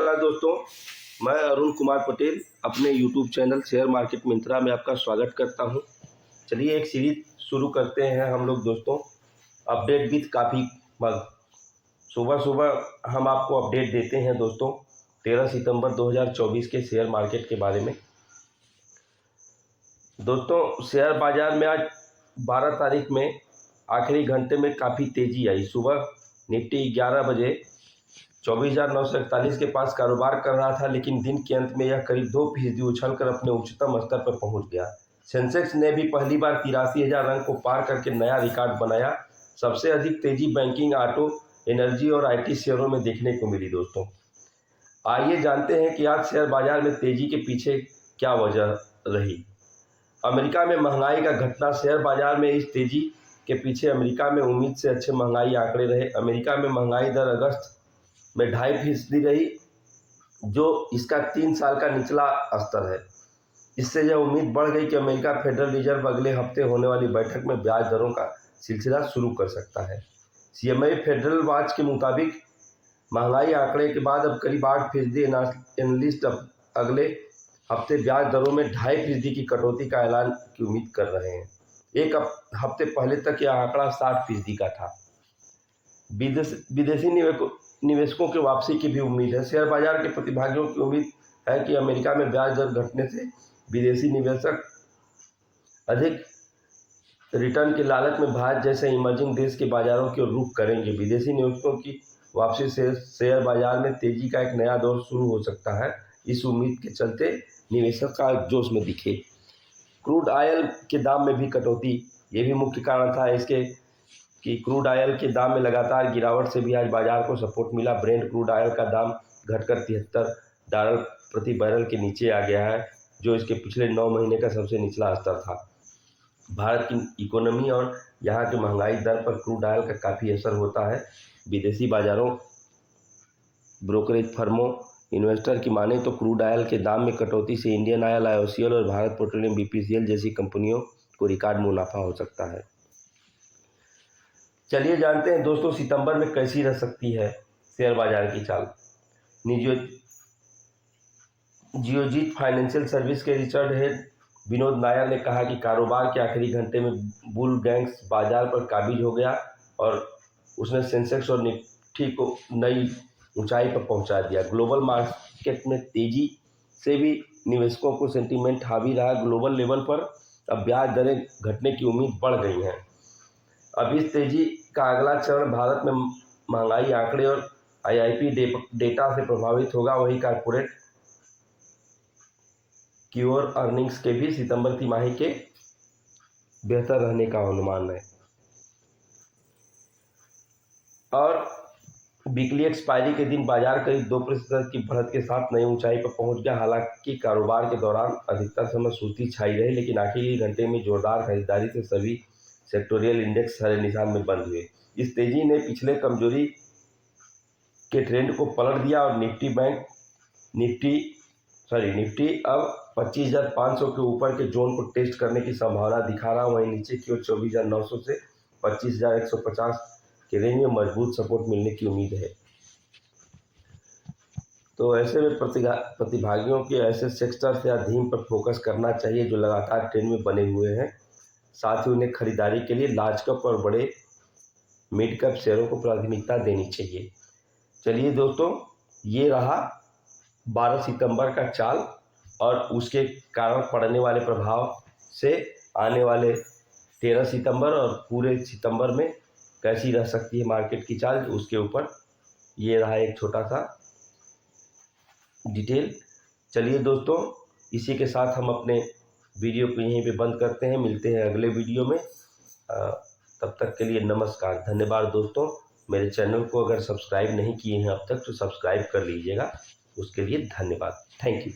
नमस्कार दोस्तों, मैं अरुण कुमार पटेल अपने YouTube channel share market Myntra में आपका स्वागत करता हूं। चलिए एक सीरीज शुरू करते हैं हम लोग दोस्तों, अपडेट विद काफ़ी मग। सुबह सुबह हम आपको अपडेट देते हैं दोस्तों 13 सितंबर 2024 के शेयर मार्केट के बारे में। दोस्तों शेयर बाज़ार में आज 12 तारीख में आखिरी घंटे में काफ़ी तेज़ी आई। सुबह निफ्टी 11 बजे 24,941 के पास कारोबार कर रहा था, लेकिन दिन के अंत में यह करीब 2% उछलकर अपने उच्चतम स्तर पर पहुंच गया। सेंसेक्स ने भी पहली बार 83,000 अंक को पार करके नया रिकॉर्ड बनाया। सबसे अधिक तेजी बैंकिंग, ऑटो, एनर्जी और आईटी शेयरों में देखने को मिली। दोस्तों आइए जानते हैं कि आज शेयर बाजार में तेजी के पीछे क्या वजह रही। अमेरिका में महंगाई का घटना शेयर बाजार में इस तेजी के पीछे अमेरिका में उम्मीद से अच्छे महंगाई आंकड़े रहे। अमेरिका में महंगाई दर अगस्त में 2.5% रही, जो इसका 3 साल का निचला स्तर है। इससे यह उम्मीद बढ़ गई कि अमेरिका फेडरल रिजर्व अगले हफ्ते होने वाली बैठक में ब्याज दरों का सिलसिला शुरू कर सकता है। सीएमए फेडरल वॉच के मुताबिक महंगाई आंकड़े के बाद अब करीब 8% एनालिस्ट अगले हफ्ते ब्याज दरों में 2.5% की कटौती का ऐलान की उम्मीद कर रहे हैं। एक हफ्ते पहले तक यह आंकड़ा 60% का था। विदेशी निवेशकों की वापसी की भी उम्मीद है। शेयर बाजार के प्रतिभागियों की उम्मीद है कि अमेरिका में ब्याज दर घटने से विदेशी निवेशक अधिक रिटर्न के लालच में भारत जैसे इमर्जिंग देश के बाजारों की ओर रुख करेंगे। विदेशी निवेशकों की वापसी से शेयर बाजार में तेजी का एक नया दौर शुरू हो सकता है। इस उम्मीद के चलते निवेशक का जोश में दिखे। क्रूड ऑयल के दाम में भी कटौती, ये भी मुख्य कारण था इसके कि क्रूड ऑयल के दाम में लगातार गिरावट से भी आज बाजार को सपोर्ट मिला। ब्रेंट क्रूड ऑयल का दाम घटकर $73 प्रति बैरल के नीचे आ गया है, जो इसके पिछले 9 महीने का सबसे निचला स्तर था। भारत की इकोनॉमी और यहाँ की महंगाई दर पर क्रूड ऑयल का काफ़ी असर होता है। विदेशी बाजारों, ब्रोकरेज फर्मों, इन्वेस्टर की माने तो क्रूड ऑयल के दाम में कटौती से इंडियन ऑयल, IOCL और भारत पेट्रोलियम BPCL जैसी कंपनियों को रिकॉर्ड मुनाफा हो सकता है। चलिए जानते हैं दोस्तों सितंबर में कैसी रह सकती है शेयर बाजार की चाल। जियोजीत फाइनेंशियल सर्विस के रिसर्च हेड विनोद नायर ने कहा कि कारोबार के आखिरी घंटे में बुल गैंग्स बाजार पर काबिज हो गया और उसने सेंसेक्स और निफ्टी को नई ऊंचाई पर पहुंचा दिया। ग्लोबल मार्केट में तेजी से भी निवेशकों को सेंटीमेंट हावी रहा। ग्लोबल लेवल पर अब ब्याज दरें घटने की उम्मीद बढ़ गई हैं। अब इस तेजी का अगला चरण भारत में महंगाई आंकड़े और IIP डेटा से प्रभावित होगा। वही कॉर्पोरेट की ओर अर्निंग्स के भी सितंबर तिमाही के बेहतर रहने का अनुमान है। और वीकली एक्सपायरी के दिन बाजार करीब 2% की बढ़त के साथ नई ऊंचाई पर पहुंच गया। हालांकि कारोबार के दौरान अधिकतर समय सुस्ती छाई रही, लेकिन आखिरी घंटे में जोरदार खरीदारी से सभी सेक्टोरियल इंडेक्स हरे निशान में बंद हुए। इस तेजी ने पिछले कमजोरी के ट्रेंड को पलट दिया और निफ्टी अब 25,500 के ऊपर के जोन को टेस्ट करने की संभावना दिखा रहा। वहीं नीचे की ओर 24,900 से 25,150 के रेंज में मजबूत सपोर्ट मिलने की उम्मीद है। तो ऐसे में प्रतिभागियों के ऐसे सेक्टर या थीम पर फोकस करना चाहिए जो लगातार ट्रेंड में बने हुए हैं। साथ ही उन्हें खरीदारी के लिए लार्ज कैप और बड़े मिड कैप शेयरों को प्राथमिकता देनी चाहिए। चलिए दोस्तों, ये रहा 12 सितंबर का चाल और उसके कारण पड़ने वाले प्रभाव से आने वाले 13 सितंबर और पूरे सितंबर में कैसी रह सकती है मार्केट की चाल, उसके ऊपर ये रहा एक छोटा सा डिटेल। चलिए दोस्तों, इसी के साथ हम अपने वीडियो को यहीं पे बंद करते हैं। मिलते हैं अगले वीडियो में। तब तक के लिए नमस्कार, धन्यवाद दोस्तों। मेरे चैनल को अगर सब्सक्राइब नहीं किए हैं अब तक तो सब्सक्राइब कर लीजिएगा। उसके लिए धन्यवाद। Thank you.